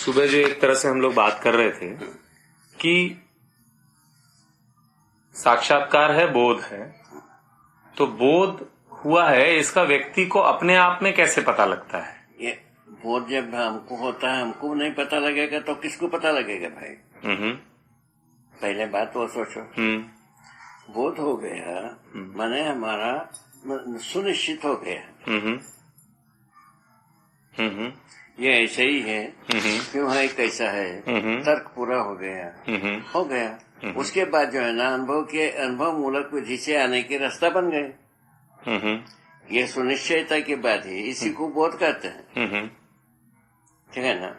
सुबह जो एक तरह से हम लोग बात कर रहे थे कि साक्षात्कार है, बोध है, तो बोध हुआ है, इसका व्यक्ति को अपने आप में कैसे पता लगता है? ये बोध जब हमको होता है, हमको नहीं पता लगेगा तो किसको पता लगेगा भाई? पहले बात वो सोचो। बोध हो गया माने हमारा सुनिश्चित हो गया ये ऐसे ही है, क्यों है, कैसा है, तर्क पूरा हो गया। उसके बाद जो है ना अनुभव मूलक विधि से आने के रास्ता बन गए। ये सुनिश्चयता के बाद ही इसी को बोध कहते हैं, ठीक है ना?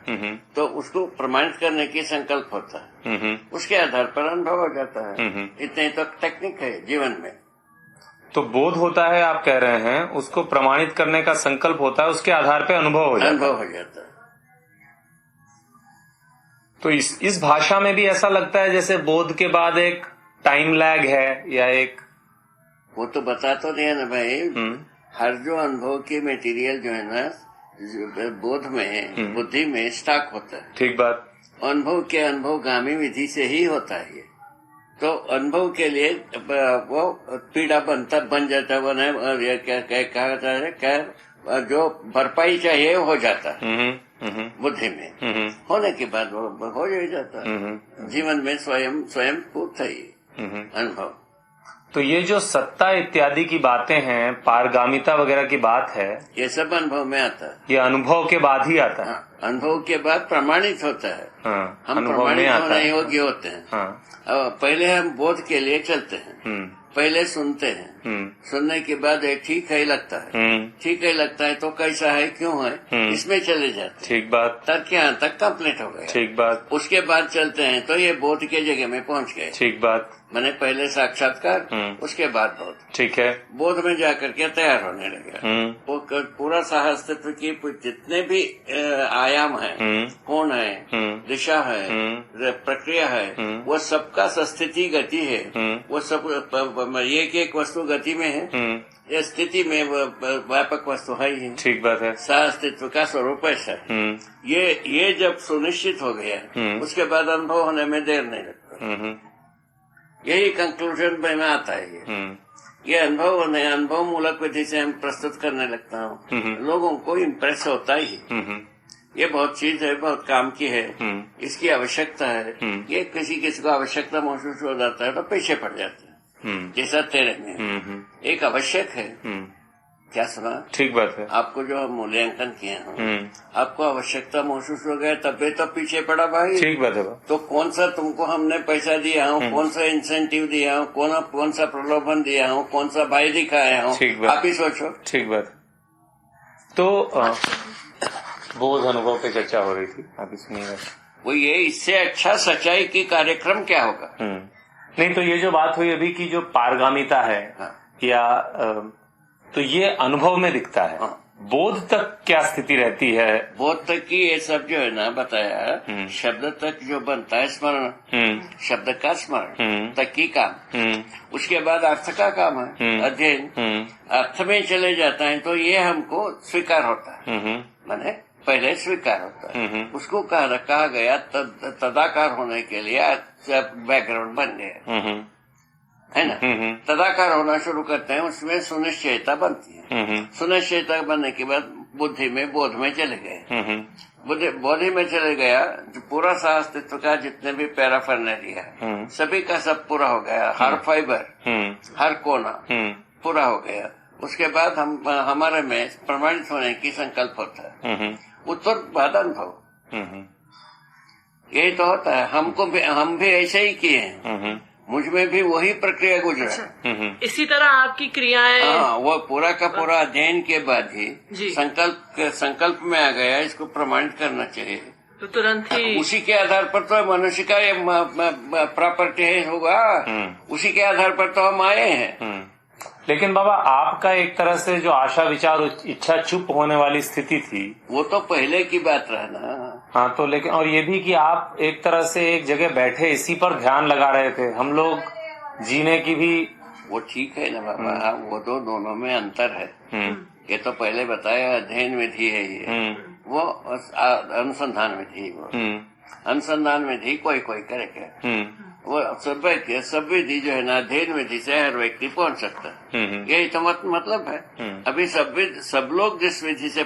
तो उसको प्रमाणित करने की संकल्प होता है, उसके आधार पर अनुभव हो जाता है। इतने तो टेक्निक है जीवन में। तो बोध होता है, आप कह रहे हैं, उसको प्रमाणित करने का संकल्प होता है, उसके आधार पे अनुभव हो जाता है। तो इस भाषा में भी ऐसा लगता है जैसे बोध के बाद एक टाइम लैग है, या एक वो तो बता तो दिया ना भाई। हर जो अनुभव के मटेरियल जो है ना बोध में, बुद्धि में स्टॉक होता है। ठीक बात। अनुभवगामी विधि से ही होता है ये। तो अनुभव के लिए वो पीड़ा बन जाता है, और ये क्या कहा जाता है, क्या जो भरपाई चाहिए हो जाता है बुद्धि में। होने के बाद वो हो ही जाता है। जीवन में स्वयं पूर्त है ये अनुभव। तो ये जो सत्ता इत्यादि की बातें हैं, पारगामिता वगैरह की बात है, ये सब अनुभव में आता है। ये अनुभव के बाद ही आता है। अनुभव के बाद प्रमाणित होता है। हम प्रमाणित होने योग्य होते हैं। पहले हम बोध के लिए चलते हैं, पहले सुनते हैं, सुनने के बाद ठीक है लगता है, तो कैसा है, क्यों है, इसमें चले जाते हैं। ठीक बात। तर्क यहाँ तक कंप्लीट हो गया। ठीक बात। उसके बाद चलते हैं तो ये बोध के जगह में पहुंच गए। ठीक बात। मैंने पहले साक्षात्कार, उसके बाद बोध। ठीक है। बोध में जाकर के तैयार होने लगे। वो पूरा सहअस्तित्व की जितने भी आयाम है, कोण है, दिशा है, प्रक्रिया है, वो सबका स्थिति गति है। वो सब एक वस्तु गति में है, ये स्थिति में व्यापक वस्तु है ही। ठीक बात है। सहअस्तित्व का स्वरूप ऐसा है। ये जब सुनिश्चित हो गया, उसके बाद अनुभव होने में देर नहीं लगता। यही कंक्लूजन में आता है। ये अनुभव मूलक विधि से हम प्रस्तुत करने लगता हूँ, लोगों को इम्प्रेस होता ही। ये बहुत चीज है, बहुत काम की है, इसकी आवश्यकता है। ये किसी को आवश्यकता महसूस हो जाता है तो पीछे पड़ जाता है। जैसा तेरे में एक आवश्यक है, क्या सुना? ठीक बात है। आपको जो मूल्यांकन किए हैं, आपको आवश्यकता महसूस हो गया, तब भी तो पीछे पड़ा भाई। ठीक बात है। तो कौन सा तुमको हमने पैसा दिया हूँ, कौन सा इंसेंटिव दिया हूँ, कौन सा प्रलोभन दिया हूँ, कौन सा भाई दिखाया हूँ, आप ही सोचो। ठीक बात। तो बोध अनुभव पे चर्चा हो रही थी, आप सुनिएगा। वो ये इससे अच्छा सच्चाई की कार्यक्रम क्या होगा? नहीं, तो ये जो बात हुई अभी की जो पारगामिता है, या तो ये अनुभव में दिखता है। बोध तक क्या स्थिति रहती है? बोध तक की ये सब जो है ना बताया, शब्द तक जो बनता है स्मरण, शब्द का स्मरण तक की काम। उसके बाद अर्थ का काम है अध्ययन। अर्थ में चले जाता है तो ये हमको स्वीकार होता है, माने पहले स्वीकार होता है। उसको कहा गया तदाकार होने के लिए बैकग्राउंड बन गया, है ना? तदाकार होना शुरू करते हैं, उसमें सुनिश्चयता बनती है। सुनिश्चयता बनने के बाद बुद्धि में, बोध में चले गए। बोधि में चले गया, जो पूरा सहअस्तित्व का जितने भी पैराफर्नेलिया है, सभी का सब पूरा हो गया। हर फाइबर, हर कोना पूरा हो गया। उसके बाद हमारे में प्रमाणित होने की संकल्प होता है। उत्तर बाद अनुभव। यही तो होता है। हम भी ऐसे ही किए हैं। मुझ में भी वही प्रक्रिया गुजरा। इसी तरह आपकी क्रियाएं। वो पूरा का पूरा अध्ययन के बाद ही संकल्प में आ गया, इसको प्रमाणित करना चाहिए। तो तुरंत ही उसी के आधार पर तो मनुष्य का ये प्रॉपर्टी है होगा। उसी के आधार पर तो हम आए हैं। लेकिन बाबा, आपका एक तरह से जो आशा विचार इच्छा चुप होने वाली स्थिति थी, वो तो पहले की बात रहा ना। हाँ, तो लेकिन और ये भी कि आप एक तरह से एक जगह बैठे इसी पर ध्यान लगा रहे थे। हम लोग जीने की भी, वो ठीक है ना बाबा, वो तो दोनों में अंतर है। ये तो पहले बताया अध्ययन विधि है ये। वो अनुसंधान विधि, वो अनुसंधान विधि कोई कोई करेगा। वो सब विधि जो है ना, अध्ययन विधि से हर व्यक्ति पहुंच सकता है। यही तो मतलब है। अभी सब लोग जिस विधि से